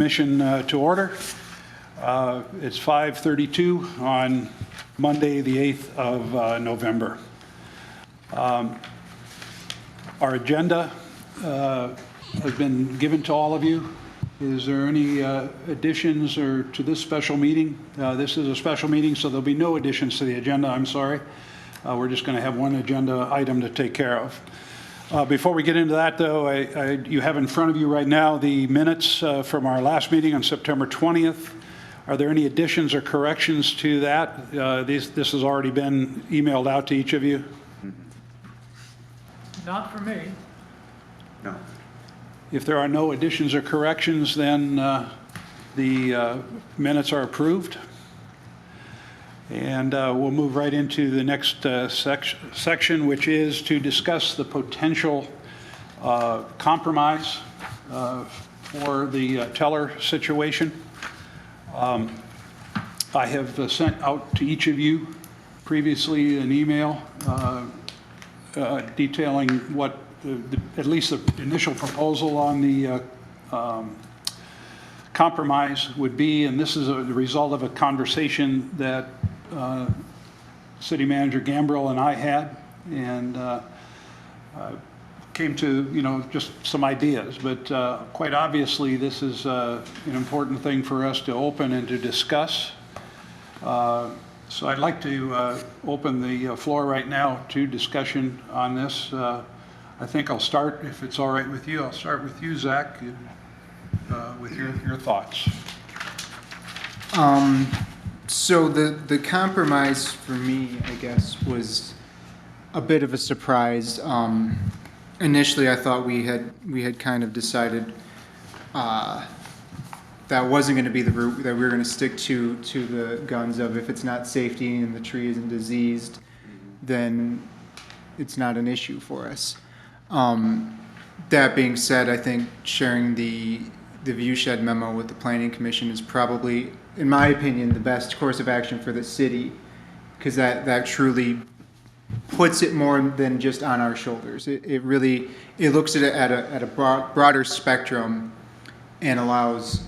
Commission to order. It's 5:32 on Monday, the 8th of November. Our agenda has been given to all of you. Is there any additions or to this special meeting? This is a special meeting, so there'll be no additions to the agenda. I'm sorry. We're just going to have one agenda item to take care of. Before we get into that, though, you have in front of you right now the minutes from our last meeting on September 20th. Are there any additions or corrections to that? This has already been emailed out to each of you. Not for me. No. If there are no additions or corrections, then the minutes are approved. And we'll move right into the next section, which is to discuss the potential compromise for the teller situation. I have sent out to each of you previously an email detailing what at least the initial proposal on the compromise would be, and this is the result of a conversation that City Manager Gambrill and I had, and came to, just some ideas. But quite obviously, this is an important thing for us to open and to discuss. So I'd like to open the floor right now to discussion on this. I think I'll start, if it's all right with you, I'll start with you, Zach, with your thoughts. So the compromise for me, I guess, was a bit of a surprise. Initially, I thought we had kind of decided that wasn't going to be the route, that we were going to stick to the guns of if it's not safety and the tree isn't diseased, then it's not an issue for us. That being said, I think sharing the viewshed memo with the Planning Commission is probably, in my opinion, the best course of action for the city, because that truly puts it more than just on our shoulders. It really looks at it at a broader spectrum and allows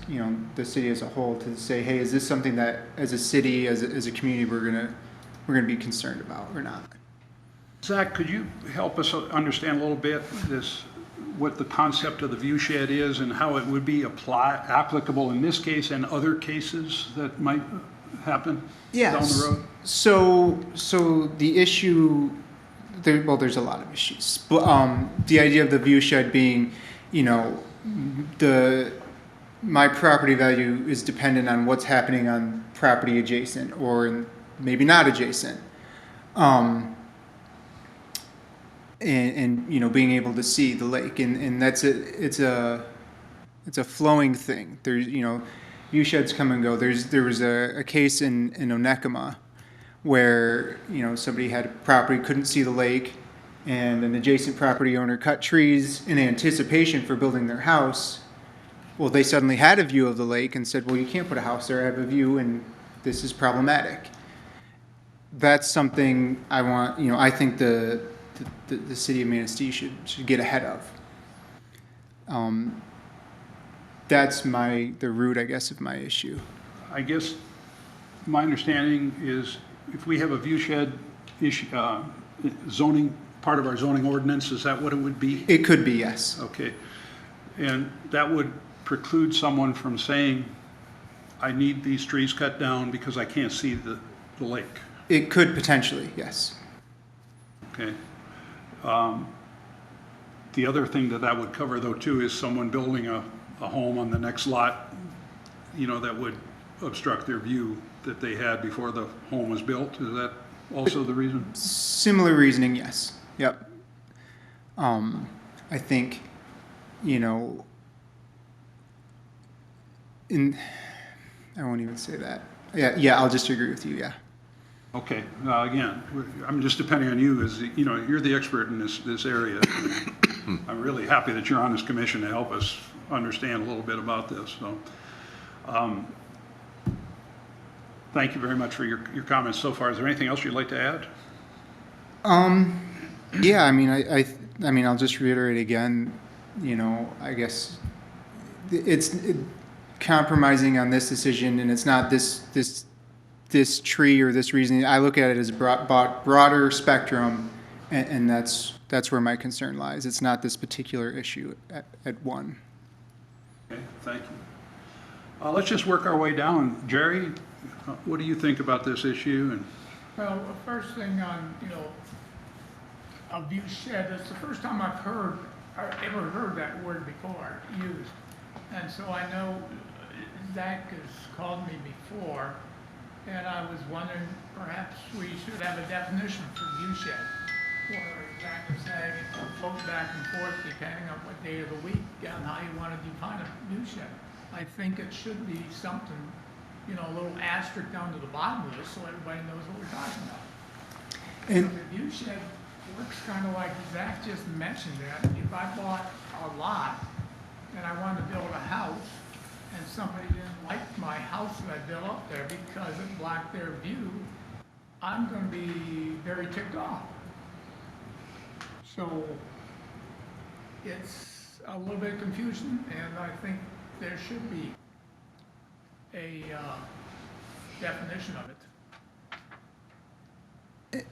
the city as a whole to say, hey, is this something that as a city, as a community, we're gonna be concerned about or not? Zach, could you help us understand a little bit what the concept of the view shed is and how it would be applicable in this case and other cases that might happen down the road? So the issue, there's a lot of issues. But the idea of the view shed being, my property value is dependent on what's happening on property adjacent or maybe not adjacent. And being able to see the lake, and it's a flowing thing. There's view sheds come and go. There was a case in Onekama where somebody had a property, couldn't see the lake, and an adjacent property owner cut trees in anticipation for building their house. Well, they suddenly had a view of the lake and said, well, you can't put a house there, I have a view, and this is problematic. That's something I want, I think the city of Manistee should get ahead of. That's the root, I guess, of my issue. I guess my understanding is if we have a view shed issue, zoning, part of our zoning ordinance, is that what it would be? It could be, yes. Okay. And that would preclude someone from saying, I need these trees cut down because I can't see the lake. It could potentially, yes. Okay. The other thing that would cover, though, too, is someone building a home on the next lot, that would obstruct their view that they had before the home was built. Is that also the reason? Similar reasoning, yes. Yep. I think, I won't even say that. Yeah, I'll just agree with you, yeah. Okay. Again, I'm just depending on you as, you're the expert in this area. I'm really happy that you're on this commission to help us understand a little bit about this. So, thank you very much for your comments so far. Is there anything else you'd like to add? Yeah, I mean, I'll just reiterate again, I guess compromising on this decision, and it's not this tree or this reason. I look at it as a broader spectrum, and that's where my concern lies. It's not this particular issue at one. Okay, thank you. Let's just work our way down. Jerry, what do you think about this issue? And Well, the first thing on, a view shed, it's the first time I've ever heard that word before used. And so I know Zach has called me before, and I was wondering, perhaps we should have a definition for view shed. Where Zach was saying it will float back and forth depending on what day of the week and how you want to define a view shed. I think it should be something, a little asterisk down to the bottom of this so everybody knows what we're talking about. And The view shed works kind of like Zach just mentioned that. If I bought a lot and I wanted to build a house and somebody didn't like my house that I built up there because it blocked their view, I'm going to be very ticked off. So it's a little bit of confusion, and I think there should be a definition of it.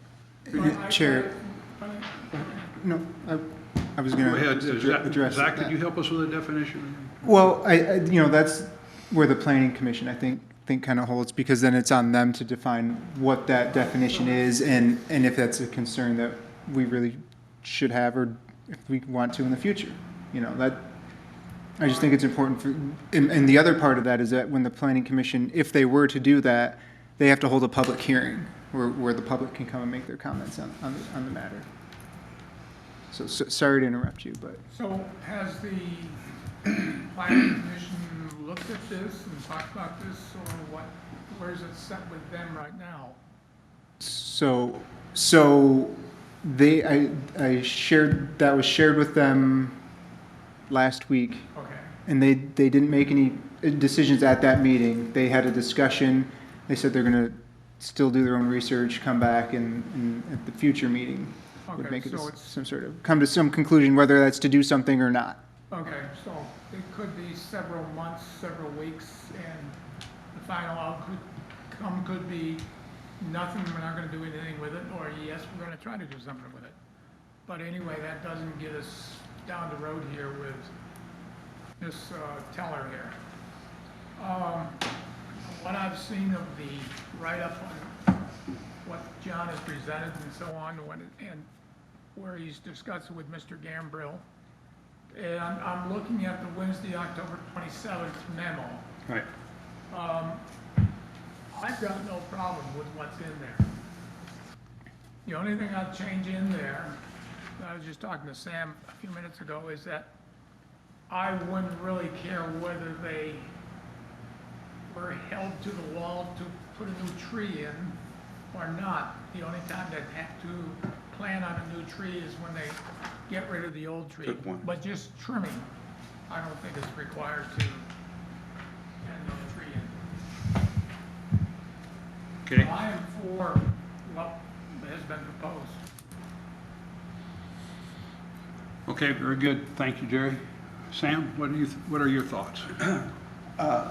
Chair, no, I was going go ahead, to address Zach, that. could you help us with a definition? Well, that's where the planning commission, I think kind of holds, because then it's on them to define what that definition is, and if that's a concern that we really should have, or if we want to in the future. That, I just think it's important and the other part of that is that when the planning commission, if they were to do that, they have to hold a public hearing where the public can come and make their comments on the matter. So sorry to interrupt you, but. So has the planning commission looked at this and talked about this, or where is it set with them right now? So I shared, that was shared with them last week, Okay. and they didn't make any decisions at that meeting. They had a discussion. They said they're going to still do their own research, come back, and at the future meeting would Okay, make so it's, some sort of, come to some conclusion whether that's to do something or not. okay, so it could be several months, several weeks, and the final outcome could be nothing, we're not gonna do anything with it, or yes, we're gonna try to do something with it. But anyway, that doesn't get us down the road here with this teller here. What I've seen of the write-up on what John has presented and so on, and where he's discussed it with Mr. Gambrill, and I'm looking at the Wednesday, October 27th memo. Right. I've got no problem with what's in there. The only thing I'd change in there, I was just talking to Sam a few minutes ago, is that I wouldn't really care whether they were held to the wall to put a new tree in or not. The only time they'd have to plan on a new tree is when they get rid of the old tree. Good point. But just trimming, I don't think it's required to add another tree in. Okay. I am for what has been proposed. Okay, very good. Thank you, Jerry. Sam, what are your thoughts?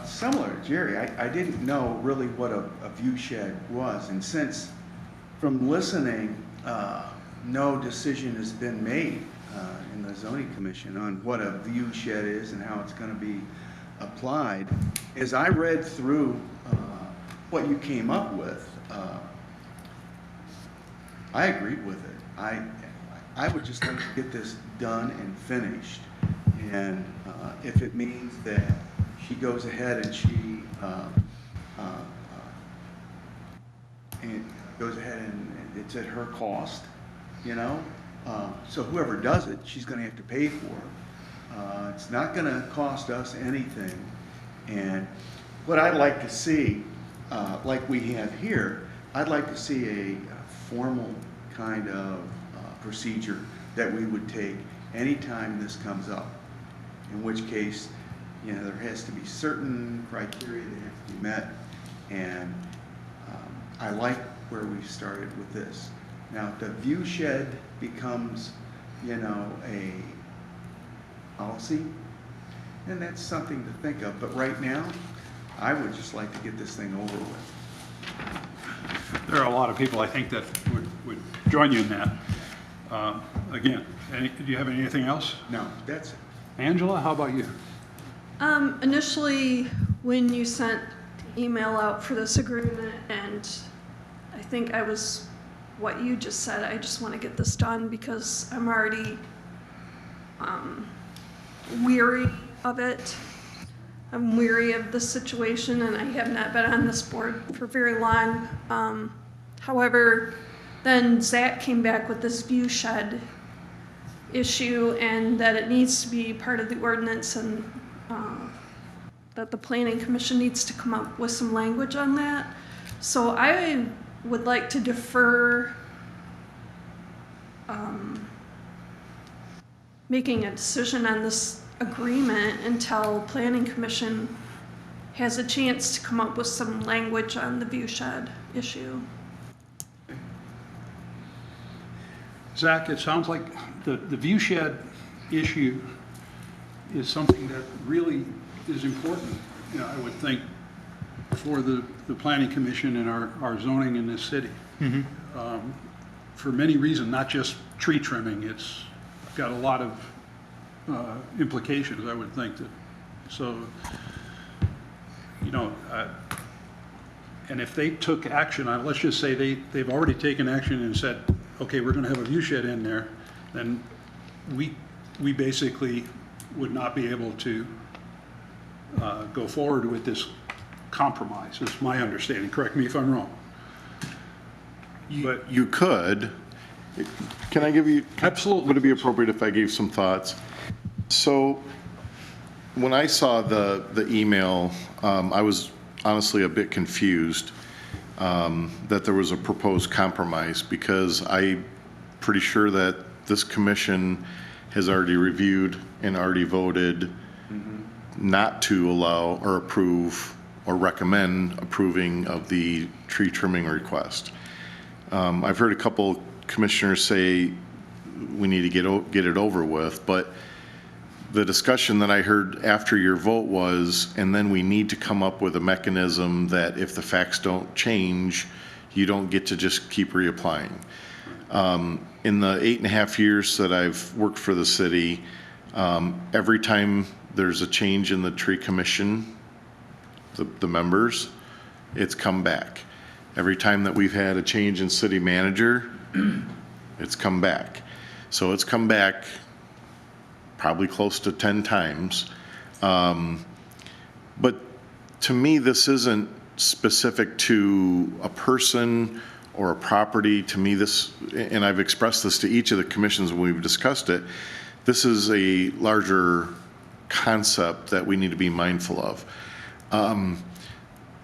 Similar to Jerry, I didn't know really what a view shed was, and since from listening, no decision has been made in the zoning commission on what a view shed is and how it's going to be applied. As I read through what you came up with, I agreed with it. I would just like to get this done and finished, and if it means that she goes ahead and she goes ahead and it's at her cost, so whoever does it, she's going to have to pay for it. It's not going to cost us anything, and what I'd like to see, like we have here, I'd like to see a formal kind of procedure that we would take anytime this comes up, in which case, there has to be certain criteria that have to be met, and I like where we started with this. Now, if the view shed becomes, a policy, And that's something to think of, but right now, I would just like to get this thing over with. There are a lot of people, I think, that would join you in that. Again, do you have anything else? No, that's it. Angela, how about you? Initially, when you sent the email out for this agreement, and I think I was what you just said, I just want to get this done because I'm already weary of it. I'm weary of the situation, and I have not been on this board for very long. However, then Zach came back with this view shed issue, and that it needs to be part of the ordinance, and that the planning commission needs to come up with some language on that. So I would like to defer making a decision on this agreement until planning commission has a chance to come up with some language on the view shed issue. Zach, it sounds like the view shed issue is something that really is important, I would think, for the planning commission and our zoning in this city. For many reasons, not just tree trimming, it's got a lot of implications, I would think. And if they took action on, let's just say they've already taken action and said, okay, we're going to have a view shed in there, then we basically would not be able to go forward with this compromise, is my understanding. Correct me if I'm wrong. But You could. Can I give you? Absolutely. Would it be appropriate if I gave some thoughts? So when I saw the email, I was honestly a bit confused that there was a proposed compromise, because I'm pretty sure that this commission has already reviewed and already voted not to allow or approve or recommend approving of the tree trimming request. I've heard a couple commissioners say we need to get it over with, but the discussion that I heard after your vote was, and then we need to come up with a mechanism that if the facts don't change, you don't get to just keep reapplying. In the 8.5 years that I've worked for the city, every time there's a change in the tree commission, the members, it's come back. Every time that we've had a change in city manager, it's come back. So it's come back probably close to 10 times. But to me, this isn't specific to a person or a property. To me, this, and I've expressed this to each of the commissions when we've discussed it, this is a larger concept that we need to be mindful of.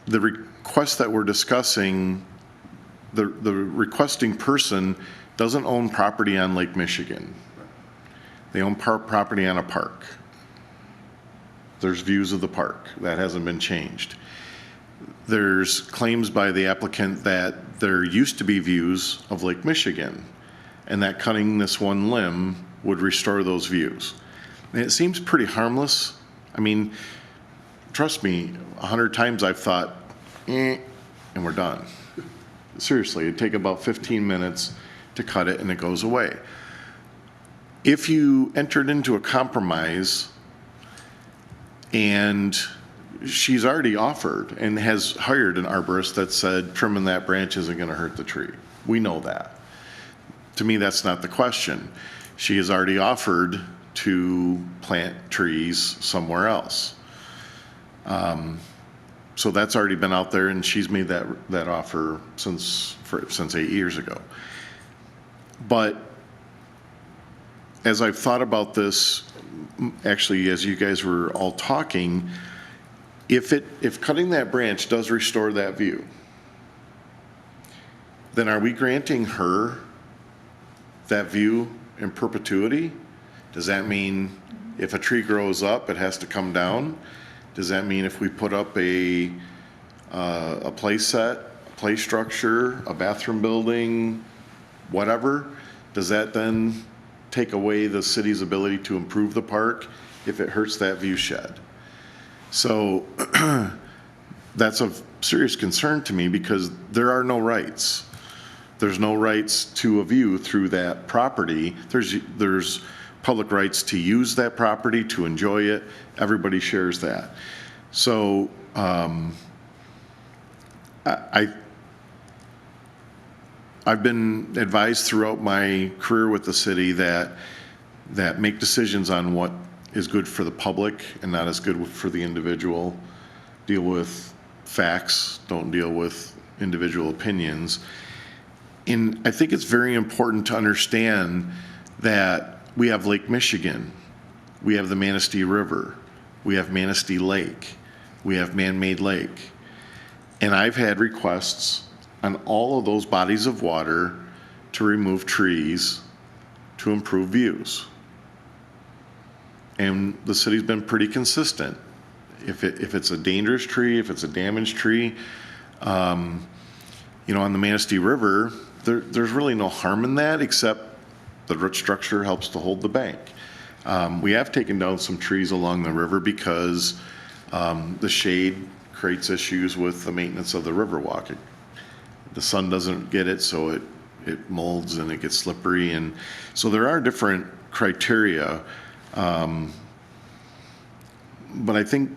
The request that we're discussing, the requesting person doesn't own property on Lake Michigan. They own property on a park. There's views of the park. That hasn't been changed. There's claims by the applicant that there used to be views of Lake Michigan, and that cutting this one limb would restore those views. And it seems pretty harmless. I mean, trust me, 100 times I've thought, and we're done. Seriously, it'd take about 15 minutes to cut it and it goes away. If you entered into a compromise and she's already offered and has hired an arborist that said trimming that branch isn't going to hurt the tree. We know that. To me, that's not the question. She has already offered to plant trees somewhere else. So that's already been out there, and she's made that offer since 8 years ago. But as I've thought about this, actually, as you guys were all talking, if cutting that branch does restore that view, then are we granting her that view in perpetuity? Does that mean if a tree grows up, it has to come down? Does that mean if we put up a play set, a play structure, a bathroom building, whatever, does that then take away the city's ability to improve the park if it hurts that view shed. So that's of serious concern to me because there are no rights. There's no rights to a view through that property. There's public rights to use that property, to enjoy it. Everybody shares that. So I've been advised throughout my career with the city that make decisions on what is good for the public and not as good for the individual. Deal with facts, don't deal with individual opinions. And I think it's very important to understand that we have Lake Michigan, we have the Manistee River, we have Manistee Lake, we have man-made lake. And I've had requests on all of those bodies of water to remove trees to improve views. And the city's been pretty consistent. If it's a dangerous tree, if it's a damaged tree, on the Manistee River, there's really no harm in that except the root structure helps to hold the bank. We have taken down some trees along the river because the shade creates issues with the maintenance of the river walk. The sun doesn't get it, so it molds and it gets slippery. And so there are different criteria. But I think,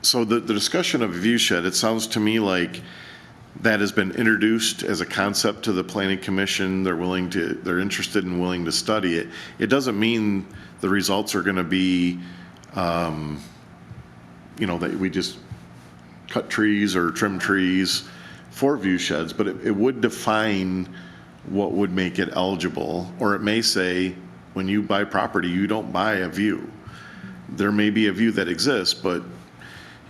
so the discussion of a view shed, it sounds to me like that has been introduced as a concept to the Planning Commission. They're interested and willing to study it. It doesn't mean the results are going to be, that we just cut trees or trim trees for view sheds, but it would define what would make it eligible. Or it may say, when you buy property, you don't buy a view. There may be a view that exists, but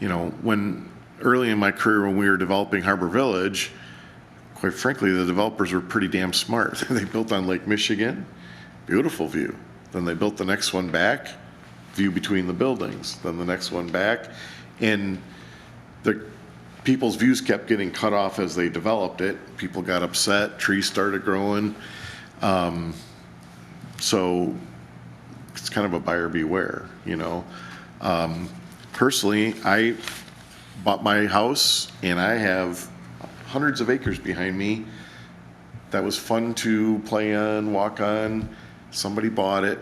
when early in my career when we were developing Harbor Village, quite frankly, the developers were pretty damn smart. They built on Lake Michigan, beautiful view. Then they built the next one back, view between the buildings. Then the next one back, and the people's views kept getting cut off as they developed it. People got upset, trees started growing. So it's kind of a buyer beware, Personally, I bought my house and I have hundreds of acres behind me that was fun to play on, walk on. Somebody bought it,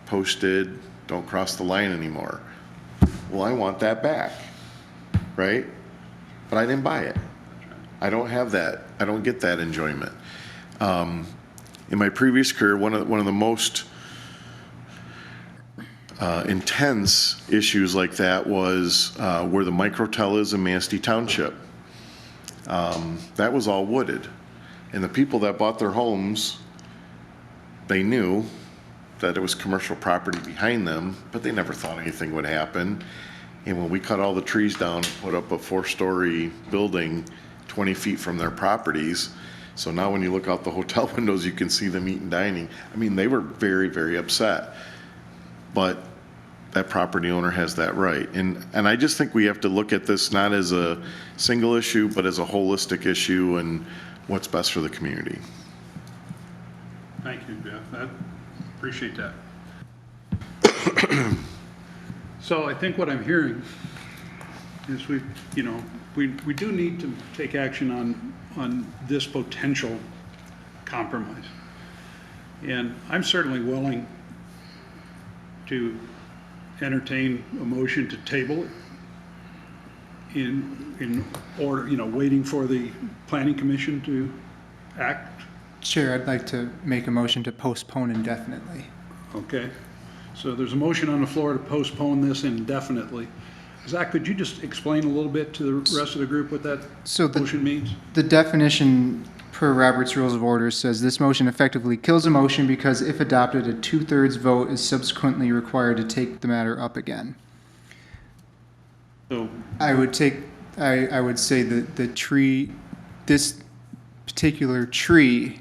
posted, don't cross the line anymore. Well, I want that back, right? But I didn't buy it. I don't have that. I don't get that enjoyment. In my previous career, one of the most intense issues like that was where the microtel is in Manistee Township. That was all wooded. And the people that bought their homes, they knew that it was commercial property behind them, but they never thought anything would happen. And when we cut all the trees down, put up a 4-story building 20 feet from their properties, so now when you look out the hotel windows, you can see them eating, dining. I mean, they were very, very upset. But that property owner has that right. And I just think we have to look at this not as a single issue, but as a holistic issue and what's best for the community. Thank you, Jeff. I appreciate that. So I think what I'm hearing is we do need to take action on this potential compromise. And I'm certainly willing to entertain a motion to table it in order, waiting for the Planning Commission to act. Chair, I'd like to make a motion to postpone indefinitely. Okay. So there's a motion on the floor to postpone this indefinitely. Zach, could you just explain a little bit to the rest of the group what that motion means? The definition per Robert's Rules of Order says this motion effectively kills a motion because if adopted, a 2/3 vote is subsequently required to take the matter up again. So I would say that the tree, this particular tree,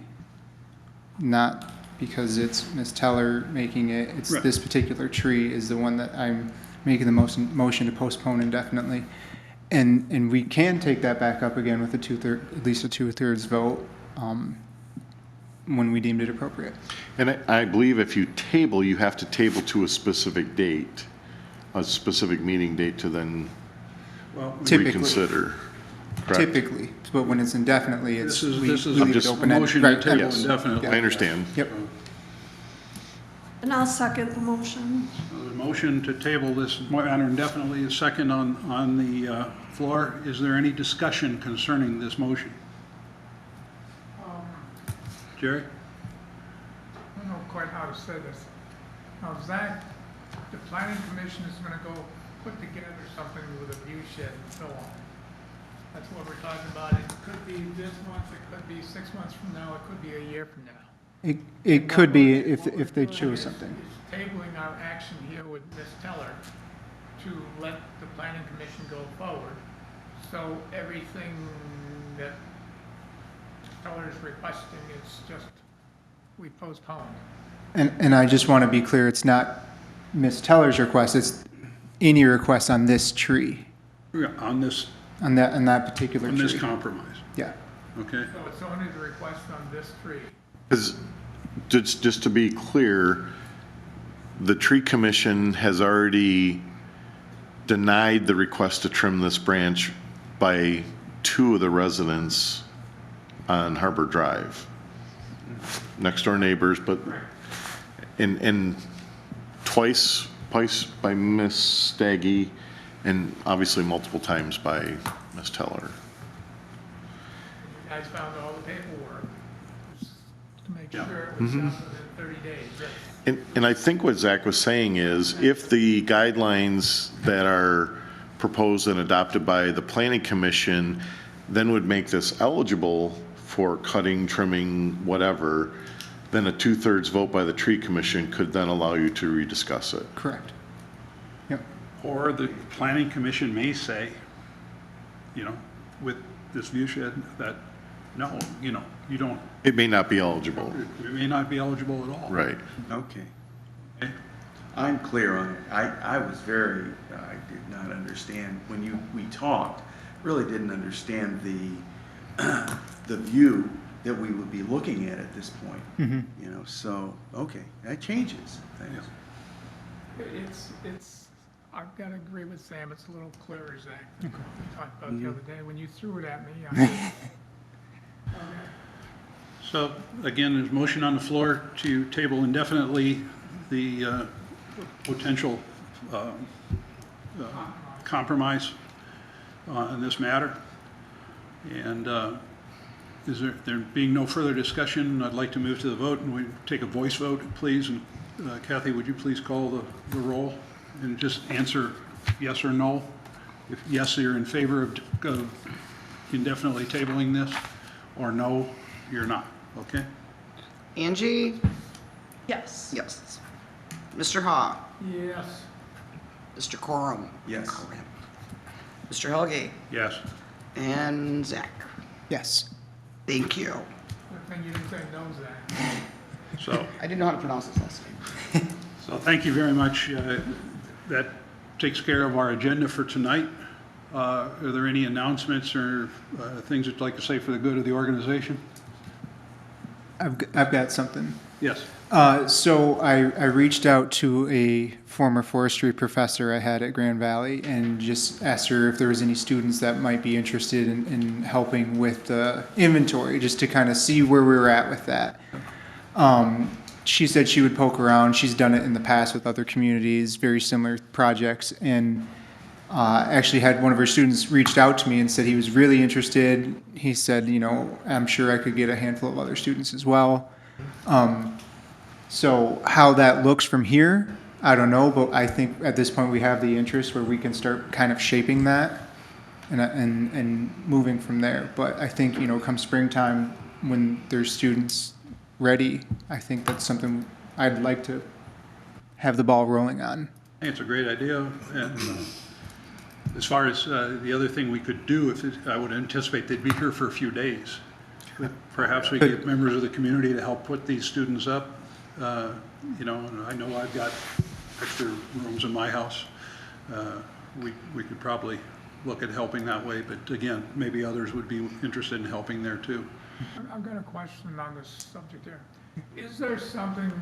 not because it's Ms. Teller making it, it's right. This particular tree is the one that I'm making the motion to postpone indefinitely. And we can take that back up again with at least a 2/3 vote. when we deemed it appropriate. And I believe if you table, you have to table to a specific date, a specific meeting date to then Well, Typically. reconsider. Correct? Typically, but when it's indefinitely, it's, this is, we this is leave it just- a open-ended. motion to Right, table yes. indefinitely. I understand. Yep. And I'll second the motion. The motion to table this matter indefinitely is second on the floor. Is there any discussion concerning this motion? Jerry? I don't know quite how to say this. Now, Zach, the planning commission is gonna go put together something with a view shed and so on. That's what we're talking about. It could be this month, it could be 6 months from now, it could be a year from now. It could be What we're if they doing choose is something. Tabling our action here with Ms. Teller to let the planning commission go forward. So everything that Teller is requesting is just, we postpone. And I just want to be clear, it's not Ms. Teller's request, it's any request on this tree, Yeah, on this on that particular tree. compromise, Yeah. okay? So it's only the request on this tree. Because, just to be clear, the tree commission has already denied the request to trim this branch by 2 of the residents on Harbor Drive. Next door neighbors, but, and twice by Miss Staggy, and obviously multiple times by Miss Teller. You guys found all the paperwork just to make Yeah. sure it was done within 30 days. That's- And I think what Zach was saying is, if the guidelines that are proposed and adopted by the planning commission then would make this eligible for cutting, trimming, whatever, then a 2/3 vote by the tree commission could then allow you to rediscuss it. Correct. Yep. Or the planning commission may say, you know, with this view shed, that, no, you know, you don't, It may not be eligible, you may not be eligible at all. right? Okay. Okay? I'm clear on it. I was very, I did not understand, when we talked, really didn't understand the view that we would be looking at this point. You know, so, okay, that changes things. It's, I've got to agree with Sam, it's a little clearer, Zach. We talked about the other day, when you threw it at me, I, So, again, there's motion on the floor to table indefinitely the potential compromise in this matter. And is there being no further discussion, I'd like to move to the vote, and we take a voice vote, please. And Kathy, would you please call the roll and just answer yes or no? If yes, you're in favor of indefinitely tabling this, or no, you're not, okay? Angie? Yes. Yes. Mr. Ha? yes, Mr. Corum? Yes. Mr. Helge? Yes. And Zach? Yes. Thank you. good thing you didn't say no, Zach. So, I didn't know how to pronounce his last name. so thank you very much. That takes care of our agenda for tonight. Are there any announcements or things you'd like to say for the good of the organization? I've got something. Yes. So I reached out to a former forestry professor I had at Grand Valley and just asked her if there was any students that might be interested in helping with the inventory, just to kind of see where we were at with that. She said she would poke around. She's done it in the past with other communities, very similar projects, and actually had one of her students reached out to me and said he was really interested. He said, you know, I'm sure I could get a handful of other students as well. So how that looks from here, I don't know, but I think at this point we have the interest where we can start kind of shaping that and moving from there. But I think, you know, come springtime when there's students ready, I think that's something I'd like to have the ball rolling on. I think it's a great idea. And as far as the other thing we could do, I would anticipate they'd be here for a few days. Perhaps we get members of the community to help put these students up. You know, and I know I've got extra rooms in my house. We could probably look at helping that way, but again, maybe others would be interested in helping there too. I've got a question on this subject here. Is there something,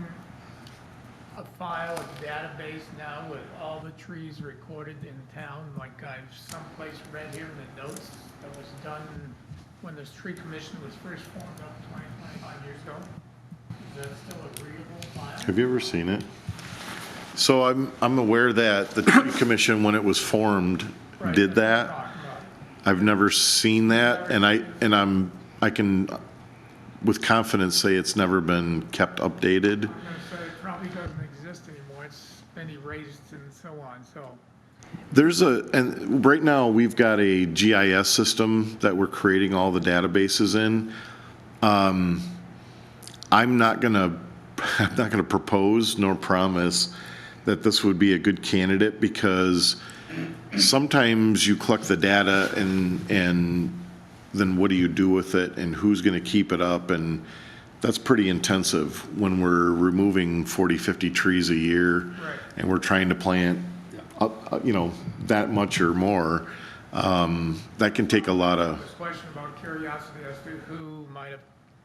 a file, a database now with all the trees recorded in town? Like I've someplace read here in the notes that was done when this tree commission was first formed up 25 years ago? Is that still a readable file? Have you ever seen it? So I'm aware that the tree commission, when it was formed, Right, did that's what I'm that. talking about. I've never seen that, and I can with confidence say it's never been kept updated. I'm gonna say it probably doesn't exist anymore. It's been erased and so on, so. And right now, we've got a GIS system that we're creating all the databases in. I'm not gonna propose nor promise that this would be a good candidate, because sometimes you collect the data and then what do you do with it, and who's gonna keep it up? And that's pretty intensive when we're removing 40, 50 trees a year. Right. And we're trying to plant that much or more. That can take a lot of, This question about curiosity as to who might have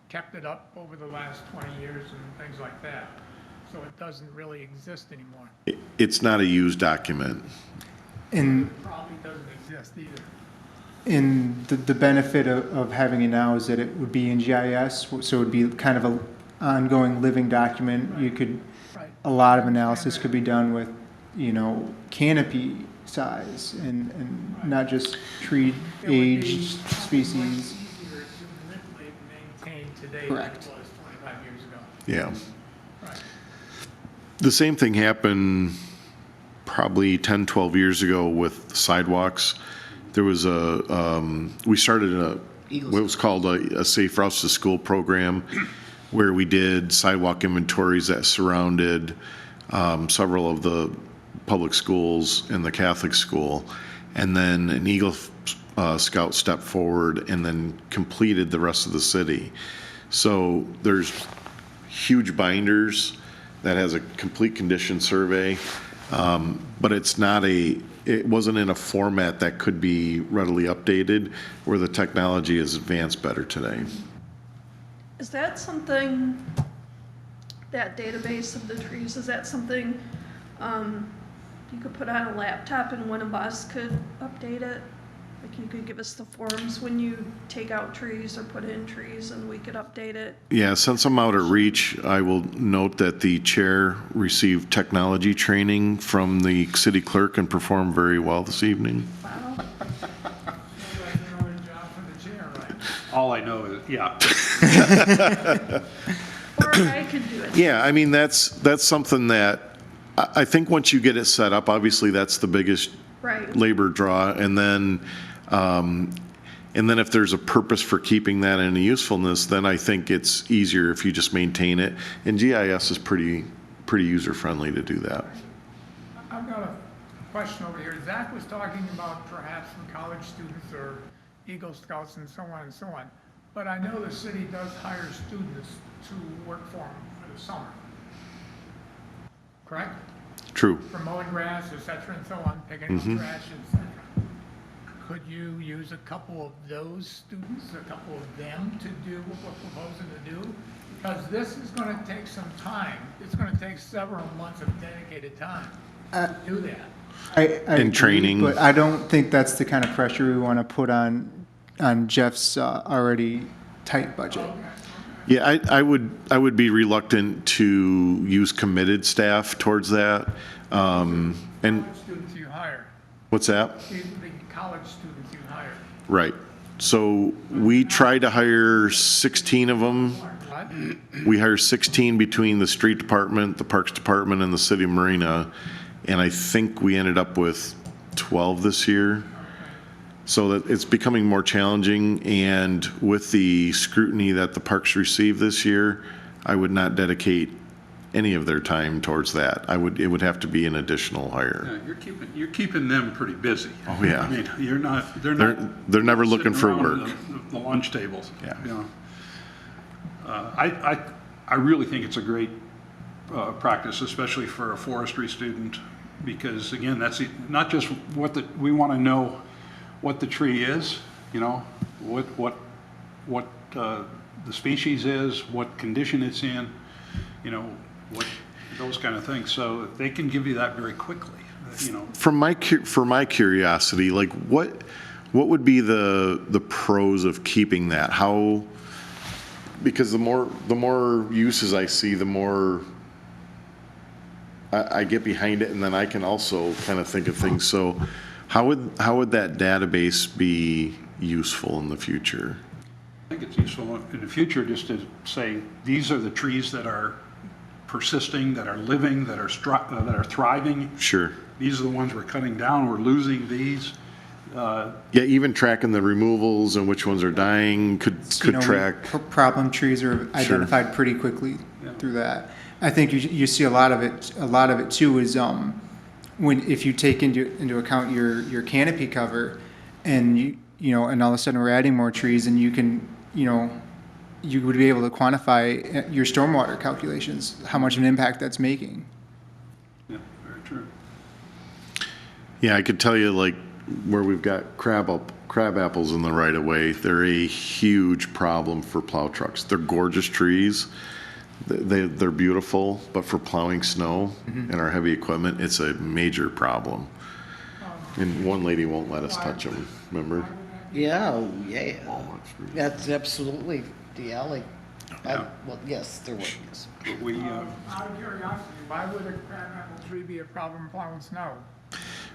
kept it up over the last 20 years and things like that. So it doesn't really exist anymore. it's not a used document. And It probably doesn't exist either. the benefit of having it now is that it would be in GIS, so it would be kind of a ongoing living document. You could, Right. a lot of analysis could be done with, canopy size and not just tree It would be aged probably species. much easier to maintain today than it Correct. was 25 years ago. Yeah. Right. The same thing happened probably 10, 12 years ago with sidewalks. There was we started what was called a Safe Routes to School program, where we did sidewalk inventories that surrounded several of the public schools and the Catholic school. And then an Eagle Scout stepped forward and then completed the rest of the city. So there's huge binders that has a complete condition survey, but it wasn't in a format that could be readily updated, where the technology is advanced better today. Is that something, that database of the trees, is that something you could put on a laptop and one of us could update it? Like you could give us the forms when you take out trees or put in trees and we could update it? Yeah, since I'm out of reach, I will note that the chair received technology training from the city clerk and performed very well this evening. Wow. So that's another job for the chair, right? All I know is, yeah. Or I could do it. Yeah, I mean, that's something that I think once you get it set up, obviously that's the biggest Right. labor draw, and then if there's a purpose for keeping that and a usefulness, then I think it's easier if you just maintain it. And GIS is pretty user friendly to do that. I've got a question over here. Zach was talking about perhaps some college students or Eagle Scouts and so on and so on. But I know the city does hire students to work for them for the summer. Correct? True. For mowing grass, et cetera, and so on, picking up trash, et cetera. Could you use a couple of those students, a couple of them to do what we're proposing to do? Because this is gonna take some time. It's gonna take several months of dedicated time to do that. I And agree, training. but I don't think that's the kind of pressure we want to put on Jeff's already tight budget. Yeah, I would be reluctant to use committed staff towards that. And College students you hire, what's that? these are the college students you hire. Right. So we try to hire 16 of them. What? We hire 16 between the street department, the parks department, and the city marina. And I think we ended up with 12 this year. So that it's becoming more challenging, and with the scrutiny that the parks receive this year, I would not dedicate any of their time towards that. It would have to be an additional hire. Yeah, you're keeping them pretty busy. Oh, yeah. I mean, They're never looking sitting for around work. The lunch tables. Yeah. You know. I really think it's a great practice, especially for a forestry student, because again, that's not just we want to know what the tree is, what the species is, what condition it's in, you know, what, those kind of things. So they can give you that very quickly, you know. For my curiosity, like what would be the pros of keeping that? How, because the more uses I see, the more I get behind it, and then I can also kind of think of things. So how would that database be useful in the future? I think it's useful in the future just to say, these are the trees that are persisting, that are living, that are thriving. Sure. These are the ones we're cutting down, we're losing these. Yeah, even tracking the removals and which ones are dying could track. Problem trees are identified pretty quickly through that. I think you see a lot of it too is if you take into account your canopy cover, and and all of a sudden we're adding more trees, and you can you would be able to quantify your stormwater calculations, how much of an impact that's making. Yeah, very true. Yeah, I could tell you, like, where we've got crab apples in the right of way, they're a huge problem for plow trucks. They're gorgeous trees. They're beautiful, but for plowing snow and our heavy equipment, it's a major problem. And one lady won't let us touch them, remember? Yeah, that's absolutely, well, yes, there was, yes. We, Out of curiosity, why would a crabapple tree be a problem plowing snow?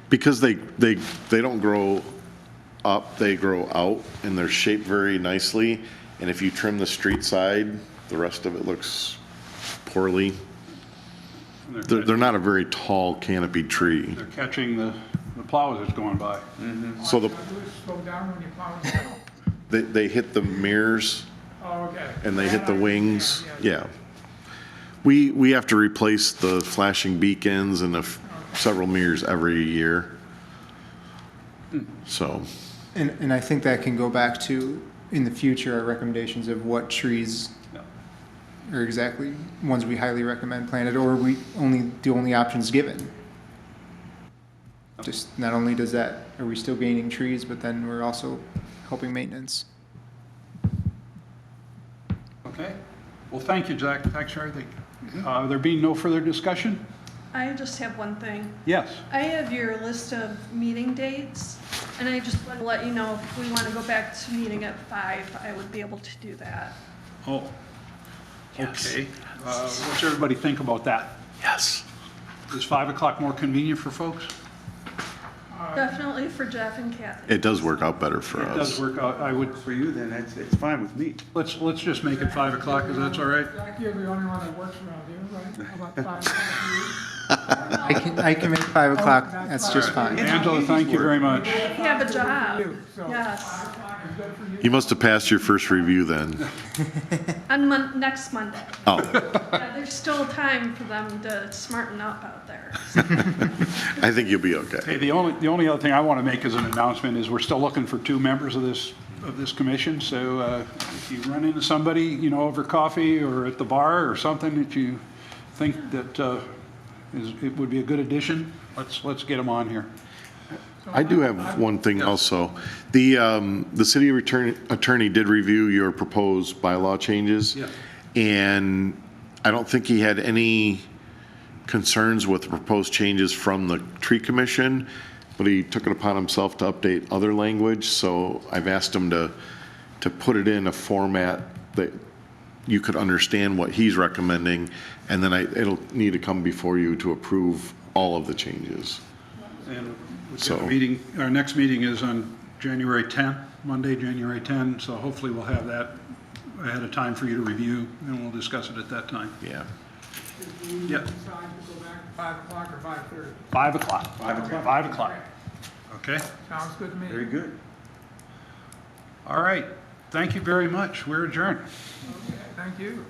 Because they don't grow up, they grow out, and they're shaped very nicely. And if you trim the street side, the rest of it looks poorly. They're not a very tall canopied tree. they're catching the plow that's going by. So All you gotta do is slow down when you plow snow. they hit the mirrors Oh, okay. and they hit the That I wings. understand, Yeah. We have to replace the flashing beacons and several mirrors every year. So, And I think that can go back to, in the future, our recommendations of what trees are exactly ones we highly recommend planted, or the only options given. Just not only are we still gaining trees, but then we're also helping maintenance. Okay. Well, thank you, Jack. Thanks, Sherry. There being no further discussion? I just have one thing. Yes. I have your list of meeting dates, and I just want to let you know if we want to go back to meeting at 5, I would be able to do that. Oh, okay. What's everybody think about that? yes. Is 5 o'clock more convenient for folks? Definitely for Jeff and Kathy. It does work out better for It does us. work out. I would, For you, then, it's fine with me. let's just make it 5 o'clock, if that's all right? Jack, you're the only one that works around here, right? How about 5 I can make 5 o'clock, that's just fine. Angela, thank you very much. You have a job. you? So Yes. 5 o'clock is good for you? You must have passed your first review then. On next Monday. Oh, Yeah, there's still time for them to smarten up out there. I think you'll be okay. Hey, the only other thing I want to make as an announcement is we're still looking for 2 members of this commission. So if you run into somebody, over coffee or at the bar or something that you think that it would be a good addition, let's get them on here. I do have one thing also. The city attorney did review your proposed bylaw changes. Yeah. And I don't think he had any concerns with the proposed changes from the tree commission, but he took it upon himself to update other language. So I've asked him to put it in a format that you could understand what he's recommending, and then it'll need to come before you to approve all of the changes. And So- our next meeting is on January 10th, Monday, January 10th. So hopefully we'll have that ahead of time for you to review, and we'll discuss it at that time. Yeah. Decide to Yep. go back to 5 o'clock or 5:30? 5 o'clock. 5 o'clock. 5 o'clock. Okay? Sounds good to me. Very good. All right. Thank you very much. We're adjourned. Okay, thank you.